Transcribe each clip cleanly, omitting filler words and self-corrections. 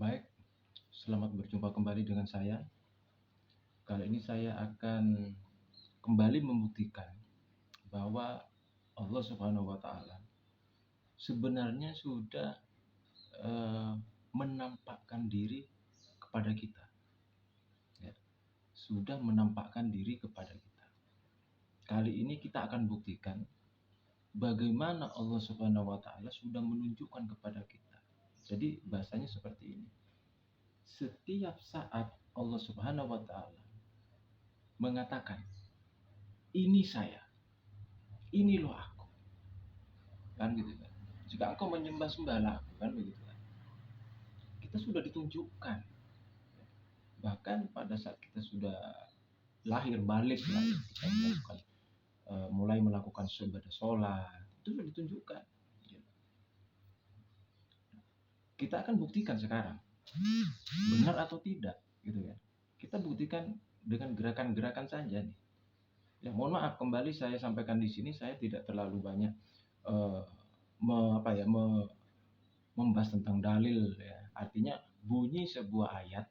Baik, selamat berjumpa kembali dengan saya. Kali ini saya akan kembali membuktikan bahwa Allah Subhanahu wa Ta'ala sebenarnya sudah menampakkan diri kepada kita, ya. Sudah menampakkan diri kepada kita. Kali ini kita akan buktikan bagaimana Allah Subhanahu wa Ta'ala sudah menunjukkan kepada kita. Jadi bahasanya seperti ini. Setiap saat Allah Subhanahu wa Ta'ala mengatakan, ini saya, ini loh aku, kan gitu kan. Jika engkau menyembah-sembahlah aku, kan begitu kan. Kita sudah ditunjukkan. Bahkan pada saat kita sudah lahir balik lah, kita mulai melakukan ibadah sholat, itu sudah ditunjukkan. Kita akan buktikan sekarang benar atau tidak, gitu kan. Kita buktikan dengan gerakan-gerakan saja nih. Ya, mohon maaf, kembali saya sampaikan di sini, saya tidak terlalu banyak membahas tentang dalil, ya. Artinya bunyi sebuah ayat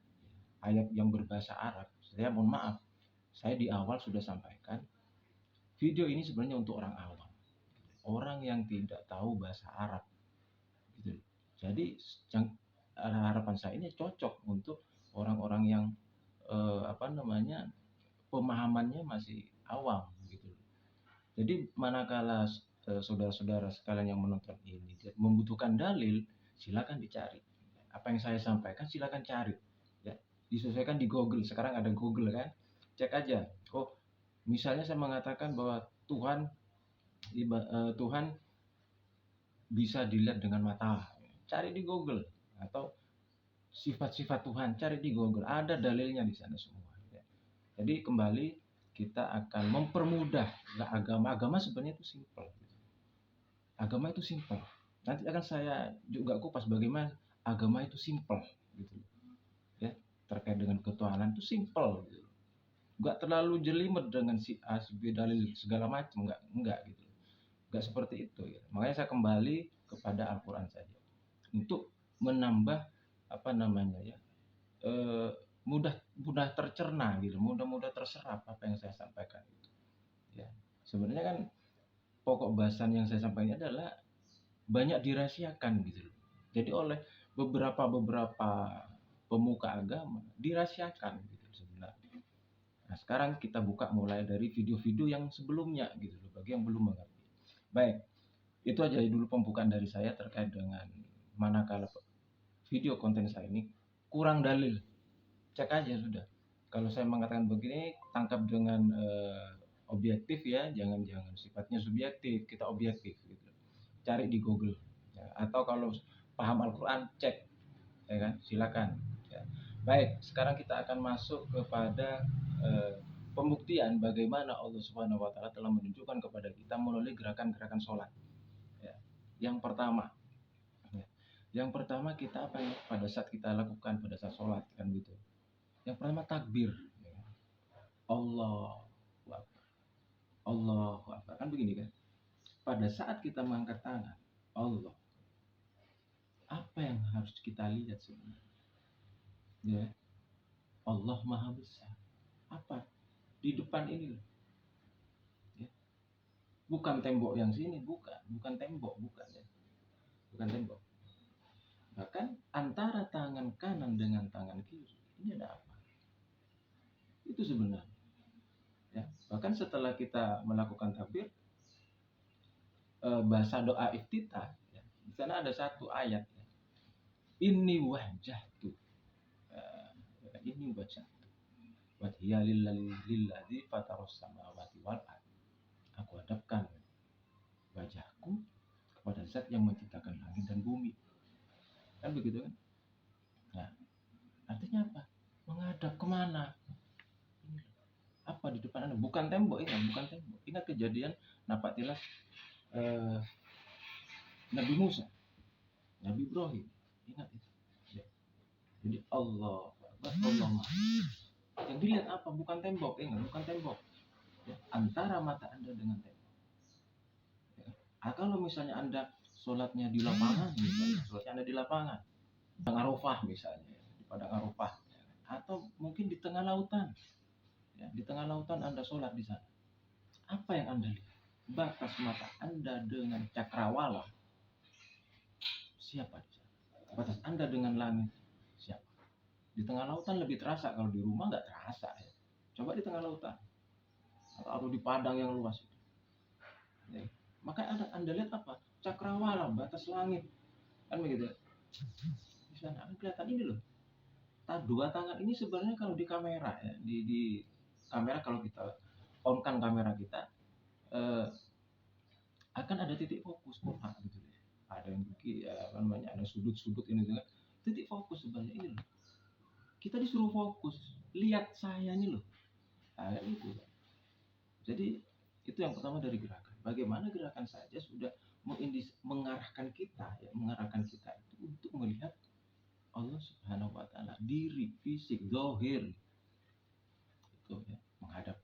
yang berbahasa Arab. Saya mohon maaf, saya di awal sudah sampaikan video ini sebenarnya untuk orang awam, orang yang tidak tahu bahasa Arab, gitu. Jadi harapan saya ini cocok untuk orang-orang yang pemahamannya masih awam, gitu. Jadi manakala saudara-saudara sekalian yang menonton ini membutuhkan dalil, silakan dicari. Apa yang saya sampaikan silakan cari, ya. Disesuaikan di Google. Sekarang ada Google kan, cek aja. Oh, misalnya saya mengatakan bahwa Tuhan bisa dilihat dengan mata, cari di Google. Atau sifat-sifat Tuhan, cari di Google. Ada dalilnya di sana semua, ya. Jadi kembali kita akan mempermudah agama sebenarnya itu simple. Agama itu simple. Nanti akan saya juga kupas bagaimana agama itu simple, gitu, ya. Terkait dengan ketuhanan itu simple, gitu. Nggak terlalu jelimet dengan si A, si B, dalil segala macam, nggak gitu. Nggak seperti itu, ya. Makanya saya kembali kepada Al-Quran saja untuk menambah mudah tercerna, gitu, mudah terserap apa yang saya sampaikan itu, ya. Sebenarnya kan pokok bahasan yang saya sampaikan adalah banyak dirahasiakan, gitu. Jadi oleh beberapa pemuka agama dirahasiakan, gitu sebenarnya. Nah, sekarang kita buka mulai dari video-video yang sebelumnya, gitu, bagi yang belum mengerti. Baik, itu aja dulu pembukaan dari saya terkait dengan manakala video konten saya ini kurang dalil, cek aja sudah. Kalau saya mengatakan begini, tangkap dengan objektif, ya, jangan sifatnya subjektif, kita objektif, gitu. Cari di Google, ya. Atau kalau paham Al-Quran, cek, ya kan, silakan, ya. Baik, sekarang kita akan masuk kepada pembuktian bagaimana Allah Subhanahu wa Ta'ala telah menunjukkan kepada kita melalui gerakan-gerakan sholat, ya. Yang pertama kita apa ya, pada saat kita lakukan pada saat sholat, kan gitu. Yang pertama takbir, ya. Allahu Akbar, Allahu Akbar, kan begini kan. Pada saat kita mengangkat tangan, Allah, apa yang harus kita lihat sebenarnya, ya? Allah Maha Besar. Apa di depan ini, ya? Bukan tembok yang sini, bukan tembok, ya. Bukan tembok. Bahkan antara tangan kanan dengan tangan kiri ini ada apa? Itu sebenarnya, ya. Bahkan setelah kita melakukan takbir, bahasa doa iftitah, ya, di sana ada satu ayat, ya. Inni wajjahtu, ini baca wajhiya lillazi fataros samawati wal ard. Aku hadapkan wajahku kepada zat yang menciptakan langit dan bumi, kan begitu kan. Nah, artinya apa? Menghadap kemana? Apa di depan Anda? Bukan tembok, bukan tembok. Ingat kejadian napak tilas Nabi Musa, Nabi Ibrahim, ingat itu, ya. Jadi Allah yang dilihat apa? Bukan tembok, bukan tembok, ya. Antara mata Anda dengan tembok, ya. Kalau misalnya Anda sholatnya di lapangan, misalnya sholatnya Anda di lapangan, Padang Arafah misalnya, di Padang Arafah, atau mungkin di tengah lautan, ya, di tengah lautan Anda sholat di sana. Apa yang Anda lihat? Batas mata Anda dengan cakrawala, siapa di sana? Batas Anda dengan langit, siapa? Di tengah lautan lebih terasa, kalau di rumah nggak terasa ya. Coba di tengah lautan atau di padang yang luas itu. Ya. Maka Anda lihat apa? Cakrawala, batas langit, kan begitu. Di sana kan kelihatan ini loh. Dua tangan ini sebenarnya kalau di kamera ya, di kamera kalau kita on kan kamera kita, eh, akan ada titik fokus gitu ya. Ada yang ya, apa namanya, ada sudut-sudut ini juga. Titik fokus sebenarnya ini loh. Kita disuruh fokus, lihat saya ini loh. Nah, itu. Jadi itu yang pertama dari gerakan. Bagaimana gerakan saja sudah mengarahkan kita ya, mengarahkan kita itu untuk melihat Allah Subhanahu wa taala, diri, fisik, zahir. Itu ya, menghadap.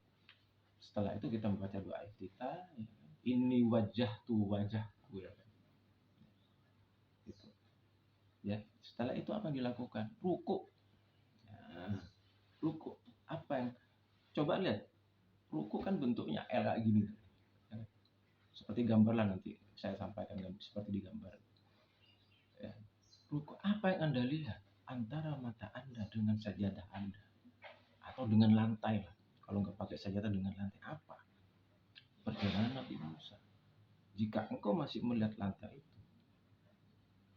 Setelah itu kita membaca doa iftitah, ya. Ini wajahku ya. Gitu. Ya, setelah itu apa yang dilakukan? Ruku. Nah, ruku. Apa yang coba lihat? Ruku kan bentuknya L kayak gini. Seperti gambar lah, nanti saya sampaikan seperti di gambar. Ya. Ruku, apa yang Anda lihat antara mata Anda dengan sajadah Anda, atau dengan lantai lah. Kalau nggak pakai sajadah, dengan lantai apa? Perjalanan Nabi Musa. Jika engkau masih melihat lantai itu,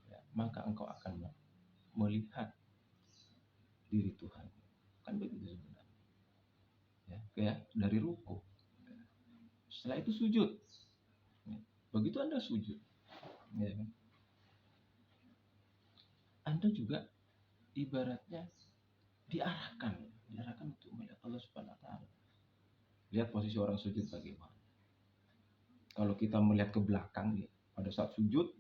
ya, maka engkau akan melihat diri Tuhan. Kan begitu sebenarnya. Ya, kayak dari ruku. Setelah itu sujud. Ya. Begitu Anda sujud, ya, Anda juga ibaratnya diarahkan untuk melihat Allah Subhanahu wa taala. Lihat posisi orang sujud bagaimana. Kalau kita melihat ke belakang ya, pada saat sujud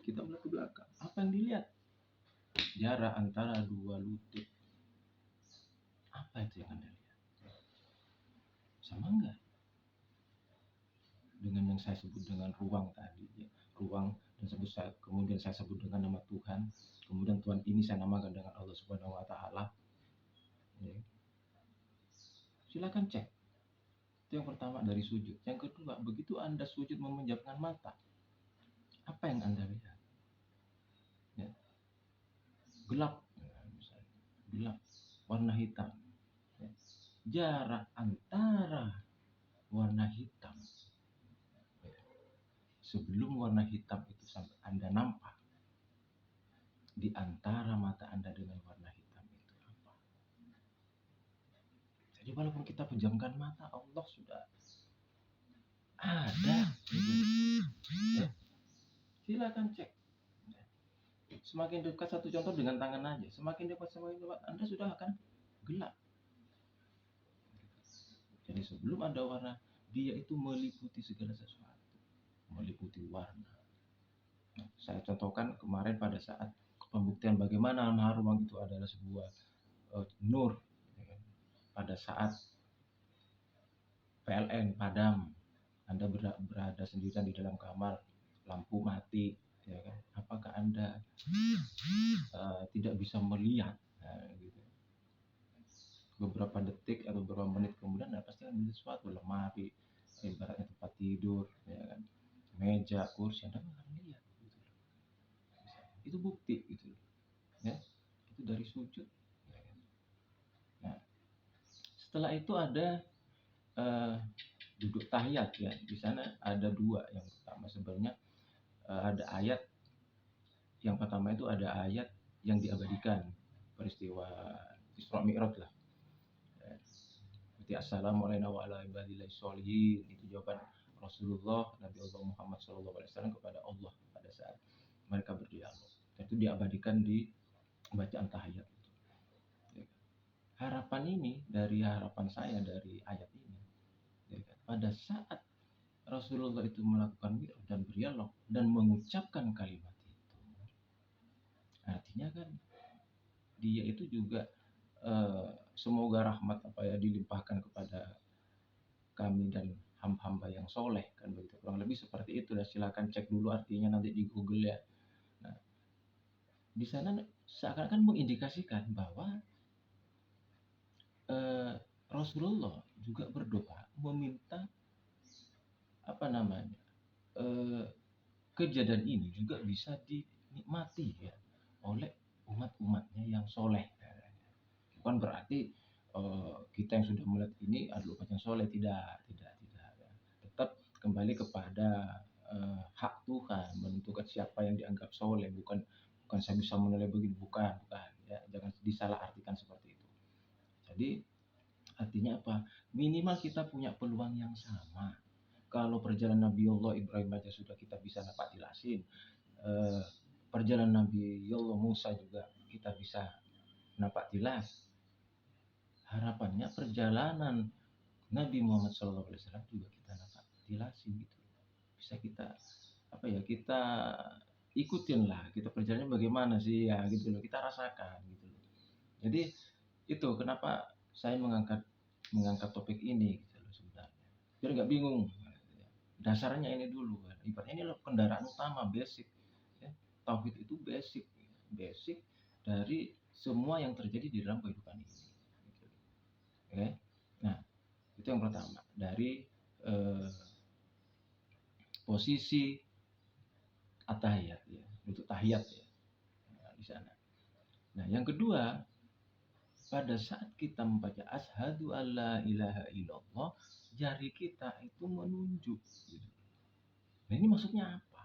kita melihat ke belakang. Apa yang dilihat? Jarak antara dua lutut. Apa itu yang Anda lihat? Sama enggak dengan yang saya sebut dengan ruang tadi ya. Ruang, dan kemudian saya sebut dengan nama Tuhan. Kemudian Tuhan ini saya namakan dengan Allah Subhanahu wa taala. Ya. Silakan cek. Itu yang pertama dari sujud. Yang kedua, begitu Anda sujud memejamkan mata, apa yang Anda lihat? Ya. Gelap, misalnya. Gelap, warna hitam. Ya. Jarak antara warna hitam, ya, sebelum warna hitam itu sampai Anda nampak, di antara mata Anda dengan warna hitam itu apa? Jadi walaupun kita pejamkan mata, Allah sudah ada. Ya. Silakan cek. Semakin dekat, satu contoh dengan tangan aja, semakin dekat Anda sudah akan gelap. Jadi sebelum ada warna, dia itu meliputi segala sesuatu, meliputi warna. Nah, saya contohkan kemarin pada saat pembuktian bagaimana al-ruang itu adalah sebuah nur. Pada saat PLN padam, Anda berada sendirian di dalam kamar, lampu mati, ya kan? Apakah Anda tidak bisa melihat? Nah, gitu. Beberapa detik atau beberapa menit kemudian, pasti akan melihat sesuatu, lemari, ibaratnya tempat tidur, ya kan? Meja, kursi, Anda akan lihat. Gitu. Itu bukti, gitu, ya. Itu dari sujud. Nah, setelah itu ada duduk tahiyat ya. Di sana ada dua. Yang pertama sebenarnya ada ayat. Yang pertama itu ada ayat yang diabadikan, peristiwa Isra Mi'raj lah. Seperti assalamualaikum warahmatullahi wabarakatuh. Itu jawaban Rasulullah Nabi Allah Muhammad SAW kepada Allah pada saat mereka berdialog. Dan itu diabadikan di bacaan tahiyat. Harapan ini, dari harapan saya dari ayat ini, pada saat Rasulullah itu melakukan mi'raj dan berdialog dan mengucapkan kalimat itu, artinya kan dia itu juga semoga rahmat dilimpahkan kepada kami dan hamba-hamba yang soleh, kan begitu, kurang lebih seperti itu. Dan silakan cek dulu artinya nanti di Google ya. Nah, di sana seakan-akan mengindikasikan bahwa Rasulullah juga berdoa meminta apa namanya eh, kejadian ini juga bisa dinikmati ya oleh umat-umatnya yang soleh. Bukan berarti kita yang sudah melihat ini adalah umat yang soleh, tidak ya. Tetap kembali kepada hak Tuhan menentukan siapa yang dianggap soleh, bukan saya bisa menilai begini, bukan ya, jangan disalahartikan seperti itu. Jadi artinya apa? Minimal kita punya peluang yang sama. Kalau perjalanan Nabiullah Ibrahim aja sudah kita bisa dapat jelasin, eh, perjalanan Nabiullah Musa juga kita bisa dapat jelas. Harapannya perjalanan Nabi Muhammad SAW juga kita dapat jelasin gitu. Bisa kita apa ya, kita ikutin lah, kita perjalanan bagaimana sih ya gitu loh, kita rasakan gitu loh. Jadi itu kenapa saya mengangkat topik ini gitu loh sebenarnya, biar nggak bingung. Dasarnya ini dulu kan, ibaratnya ini loh kendaraan utama basic ya. Tauhid itu basic dari semua yang terjadi di dalam kehidupan ini gitu. Oke, nah itu yang pertama dari eh, posisi at-tahiyat ya, untuk tahiyat ya, nah, di sana. Nah yang kedua, pada saat kita membaca asyhadu alla ilaha illallah, jari kita itu menunjuk gitu. Nah ini maksudnya apa?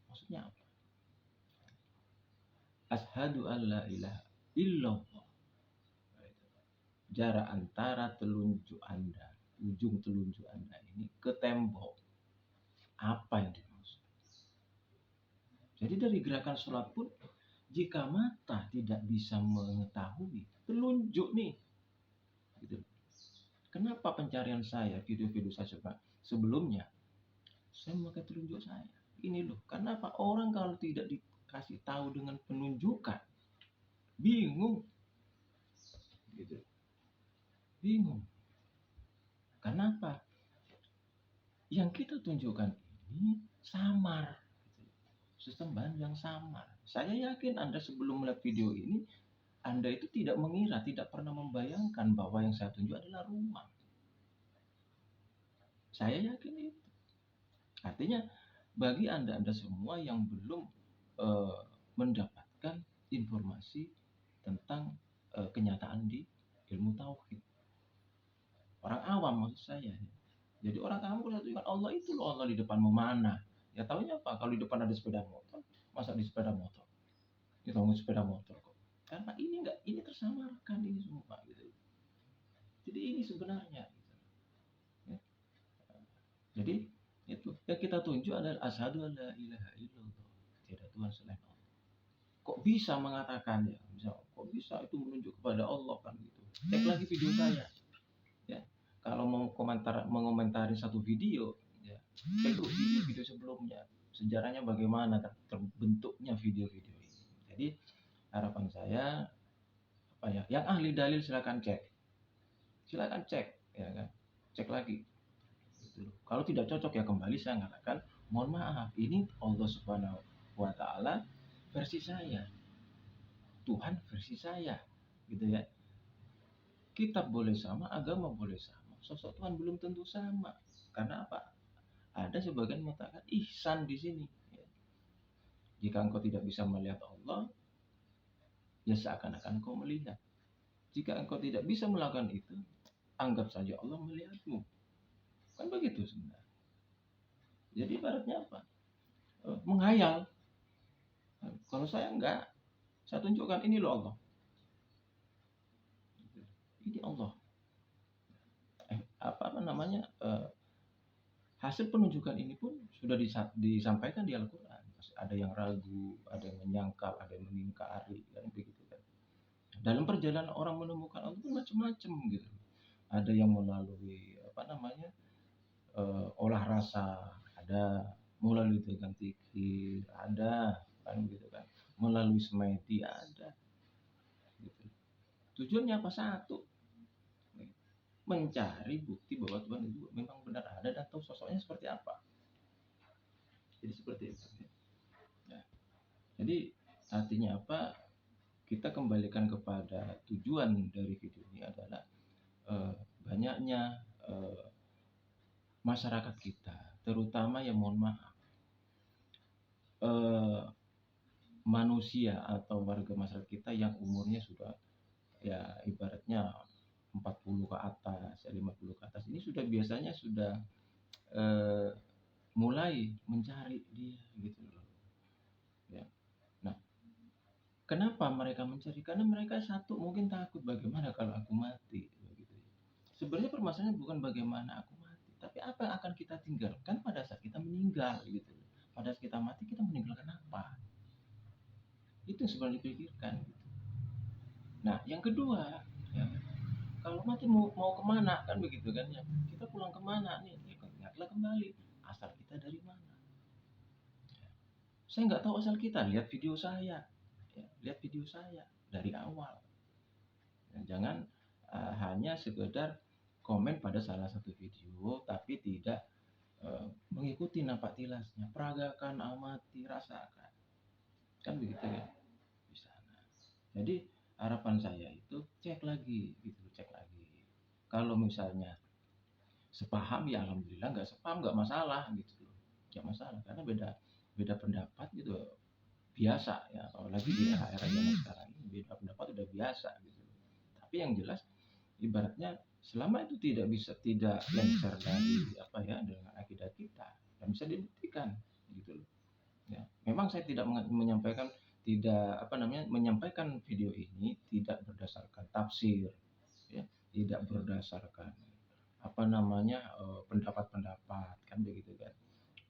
Maksudnya apa? Asyhadu alla ilaha illallah. Jarak antara telunjuk Anda, ujung telunjuk Anda ini ke tembok. Apa yang dimaksud? Jadi dari gerakan sholat pun, jika mata tidak bisa mengetahui telunjuk nih, gitu. Kenapa pencarian saya, video-video saya sebelumnya, saya memakai telunjuk saya. Ini loh, karena apa? Orang kalau tidak dikasih tahu dengan penunjukan, bingung, gitu. Bingung. Karena apa? Yang kita tunjukkan ini samar, sistem bahan yang samar. Saya yakin Anda sebelum melihat video ini, Anda itu tidak mengira, tidak pernah membayangkan bahwa yang saya tunjuk adalah rumah. Saya yakin itu. Artinya bagi Anda semua yang belum mendapatkan informasi tentang kenyataan di ilmu tauhid, orang awam maksud saya. Jadi orang awam kalau tunjukkan Allah itu loh, Allah di depanmu mana? Ya tahunya apa? Kalau di depan ada sepeda motor, masa di sepeda motor? Kita ngomong sepeda motor kok. Karena ini enggak, ini tersamarkan ini semua gitu. Jadi ini sebenarnya gitu. Ya. Jadi itu yang kita tunjuk adalah asyhadu alla ilaha illallah, tidak Tuhan selain Allah. Kok bisa mengatakannya? Kok bisa itu menunjuk kepada Allah kan gitu. Cek lagi video saya. Ya. Kalau mau mengomentari satu video, ya, cek dulu video sebelumnya. Sejarahnya bagaimana terbentuknya video-video ini. Jadi harapan saya apa ya? Yang ahli dalil silakan cek. Silakan cek, ya kan? Cek lagi. Gitu. Kalau tidak cocok ya kembali saya mengatakan, mohon maaf, ini Allah Subhanahu wa taala versi saya. Tuhan versi saya. Gitu ya. Kitab boleh sama, agama boleh sama. Sosok Tuhan belum tentu sama. Karena apa? Ada sebagian mengatakan ihsan di sini. Ya. Jika engkau tidak bisa melihat Allah, ya seakan-akan engkau melihat. Jika engkau tidak bisa melakukan itu, anggap saja Allah melihatmu. Kan begitu sebenarnya. Jadi ibaratnya apa? Menghayal. Kalau saya enggak, saya tunjukkan ini loh Allah. Ini Allah. Apa namanya? Hasil penunjukan ini pun sudah disampaikan di Al-Quran. Ada yang ragu, ada yang menyangkal, ada yang mengingkari, dan begitu kan. Dalam perjalanan orang menemukan Allah pun macam-macam gitu. Ada yang melalui apa namanya olah rasa, ada melalui dengan zikir, ada kan gitu kan, melalui semedi ada. Gitu. Tujuannya apa? Satu, mencari bukti bahwa Tuhan itu memang benar ada dan tahu sosoknya seperti apa. Jadi seperti itu. Ya. Jadi Artinya apa? Kita kembalikan kepada tujuan dari video ini adalah banyaknya masyarakat kita, terutama yang mohon maaf, manusia atau warga masyarakat kita yang umurnya sudah ya ibaratnya 40 ke atas, 50 ke atas, ini sudah biasanya sudah eh, mulai mencari dia gitu loh. Ya. Nah, kenapa mereka mencari? Karena mereka satu mungkin takut bagaimana kalau aku mati begitu. Sebenarnya permasalahannya bukan bagaimana aku mati, tapi apa yang akan kita tinggalkan pada saat kita meninggal gitu. Pada saat kita mati kita meninggalkan apa? Itu yang sebenarnya dipikirkan. Nah, yang kedua, ya, kalau mati mau kemana kan begitu kan ya? Kita pulang kemana nih? Ya, ingatlah kembali asal kita dari mana. Saya nggak tahu asal kita. Lihat video saya, ya, lihat video saya dari awal. Ya, jangan hanya sekedar komen pada salah satu video, tapi tidak mengikuti napak tilasnya. Peragakan, amati, rasakan. Kan begitu ya di sana. Jadi harapan saya itu cek lagi, gitu, cek lagi. Kalau misalnya sepaham ya alhamdulillah, nggak sepaham nggak masalah gitu loh, nggak masalah karena beda beda pendapat gitu biasa ya, apalagi di era zaman sekarang ini beda pendapat udah biasa gitu. Tapi yang jelas ibaratnya selama itu tidak lengser dari apa ya dengan akidah kita dan bisa dibuktikan gitu loh ya. Memang saya tidak menyampaikan tidak apa namanya menyampaikan video ini tidak berdasarkan tafsir ya, tidak berdasarkan apa namanya pendapat-pendapat kan begitu kan,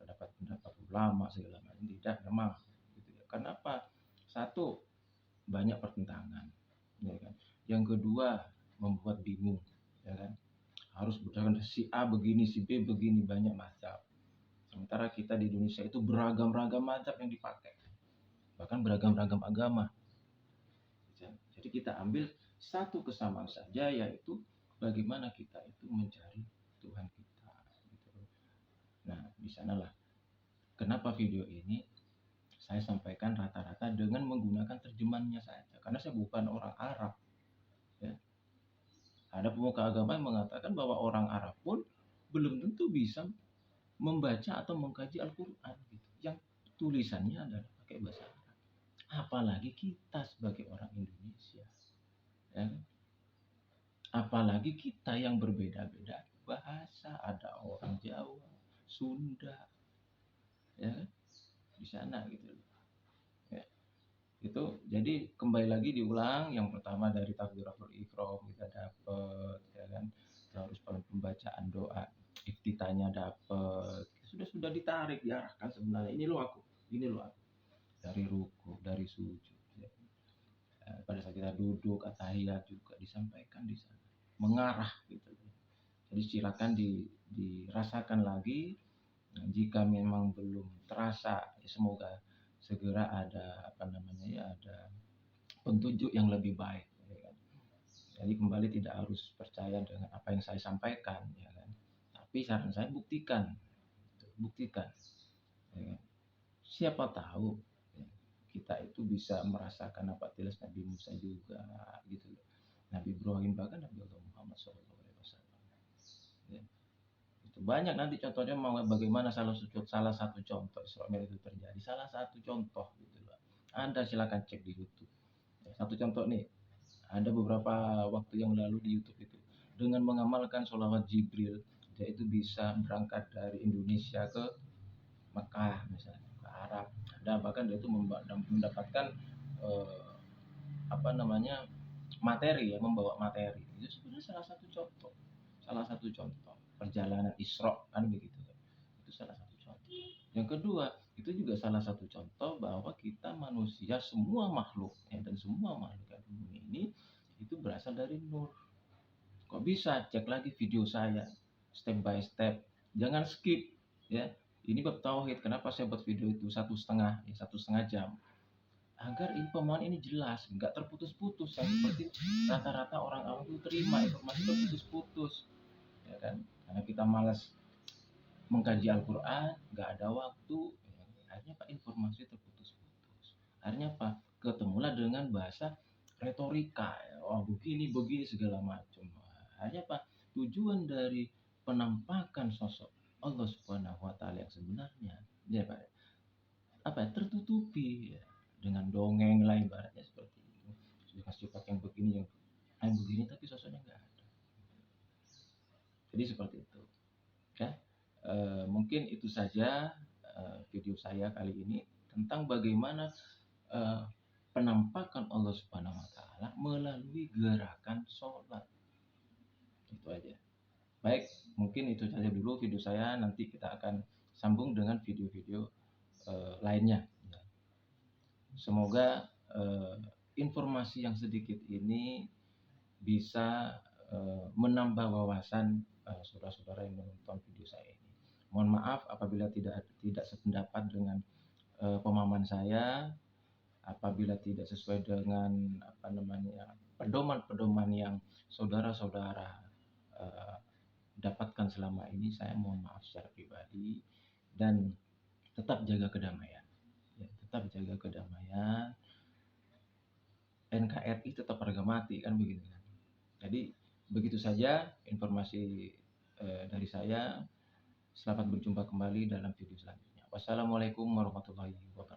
pendapat-pendapat ulama segala macam tidak memang gitu ya. Kenapa? Satu, banyak pertentangan ya kan. Yang kedua, membuat bingung ya kan, harus berdasarkan si A begini si B begini, banyak macam. Sementara kita di Indonesia itu beragam-ragam macam yang dipakai, bahkan beragam-ragam agama. Jadi kita ambil satu kesamaan saja, yaitu bagaimana kita itu mencari Tuhan kita. Gitu. Nah, di sanalah kenapa video ini saya sampaikan rata-rata dengan menggunakan terjemahannya saja, karena saya bukan orang Arab. Ya. Ada pemuka agama yang mengatakan bahwa orang Arab pun belum tentu bisa membaca atau mengkaji Al-Quran, gitu, yang tulisannya adalah pakai bahasa Arab. Apalagi kita sebagai orang Indonesia. Ya. Apalagi kita yang berbeda-beda bahasa, ada orang Jawa, Sunda, ya di sana gitu. Ya, itu jadi kembali lagi diulang, yang pertama dari takbiratul ihram kita dapat, ya kan, terus pembacaan doa iftitahnya dapat, sudah ditarik diarahkan sebenarnya ini loh aku, ini loh aku, dari ruku, dari sujud. Ya. Pada saat kita duduk atahiyat juga disampaikan di sana, mengarah gitu. Jadi silakan dirasakan lagi. Nah, jika memang belum terasa, ya semoga segera ada apa namanya ya, ada petunjuk yang lebih baik. Ya kan? Jadi kembali tidak harus percaya dengan apa yang saya sampaikan, ya kan? Tapi saran saya buktikan, buktikan. Ya kan? Siapa tahu ya, kita itu bisa merasakan apa tilas Nabi Musa juga, gitu. Nabi Ibrahim bahkan Nabi Allah Muhammad SAW. Ya. Itu banyak nanti contohnya mau bagaimana salah satu contoh Isra Mi'raj itu terjadi, salah satu contoh gitu loh. Anda silakan cek di YouTube. Satu contoh nih, ada beberapa waktu yang lalu di YouTube itu, dengan mengamalkan sholawat Jibril dia itu bisa berangkat dari Indonesia ke Mekah misalnya, ke Arab. Ada bahkan dia itu mendapatkan eh, apa namanya materi ya, membawa materi. Itu sebenarnya salah satu contoh perjalanan Isra kan begitu kan. Itu salah satu contoh. Yang kedua, itu juga salah satu contoh bahwa kita manusia semua makhluk ya, dan semua makhluk yang bumi ini itu berasal dari nur. Kok bisa? Cek lagi video saya step by step. Jangan skip ya. Ini bab tauhid. Kenapa saya buat video itu 1,5 jam? Agar pemahaman ini jelas, nggak terputus-putus yang seperti rata-rata orang awam itu terima informasi terputus-putus, ya kan? Karena kita malas mengkaji Al-Quran, nggak ada waktu, ya. Akhirnya Pak informasi terputus-putus. Akhirnya apa? dengan bahasa retorika, ya. Oh begini begini segala macam. Hanya apa? Tujuan dari penampakan sosok Allah Subhanahu wa taala yang sebenarnya, ya Pak, apa ya, tertutupi ya, dengan dongeng lah ibaratnya seperti itu. Dengan sifat yang begini yang begini tapi sosoknya enggak ada. Jadi seperti itu. Ya. Mungkin itu saja video saya kali ini tentang bagaimana eh, penampakan Allah Subhanahu wa taala melalui gerakan sholat. Itu aja. Baik, mungkin itu saja dulu video saya, nanti kita akan sambung dengan video-video lainnya. Semoga informasi yang sedikit ini bisa menambah wawasan saudara-saudara yang menonton video saya ini. Mohon maaf apabila tidak sependapat dengan pemahaman saya, apabila tidak sesuai dengan pedoman-pedoman yang saudara-saudara dapatkan selama ini, saya mohon maaf secara pribadi, dan tetap jaga kedamaian. Ya, tetap jaga kedamaian. NKRI tetap harga mati kan begitu kan. Jadi begitu saja informasi dari saya. Selamat berjumpa kembali dalam video selanjutnya. Wassalamualaikum warahmatullahi wabarakatuh.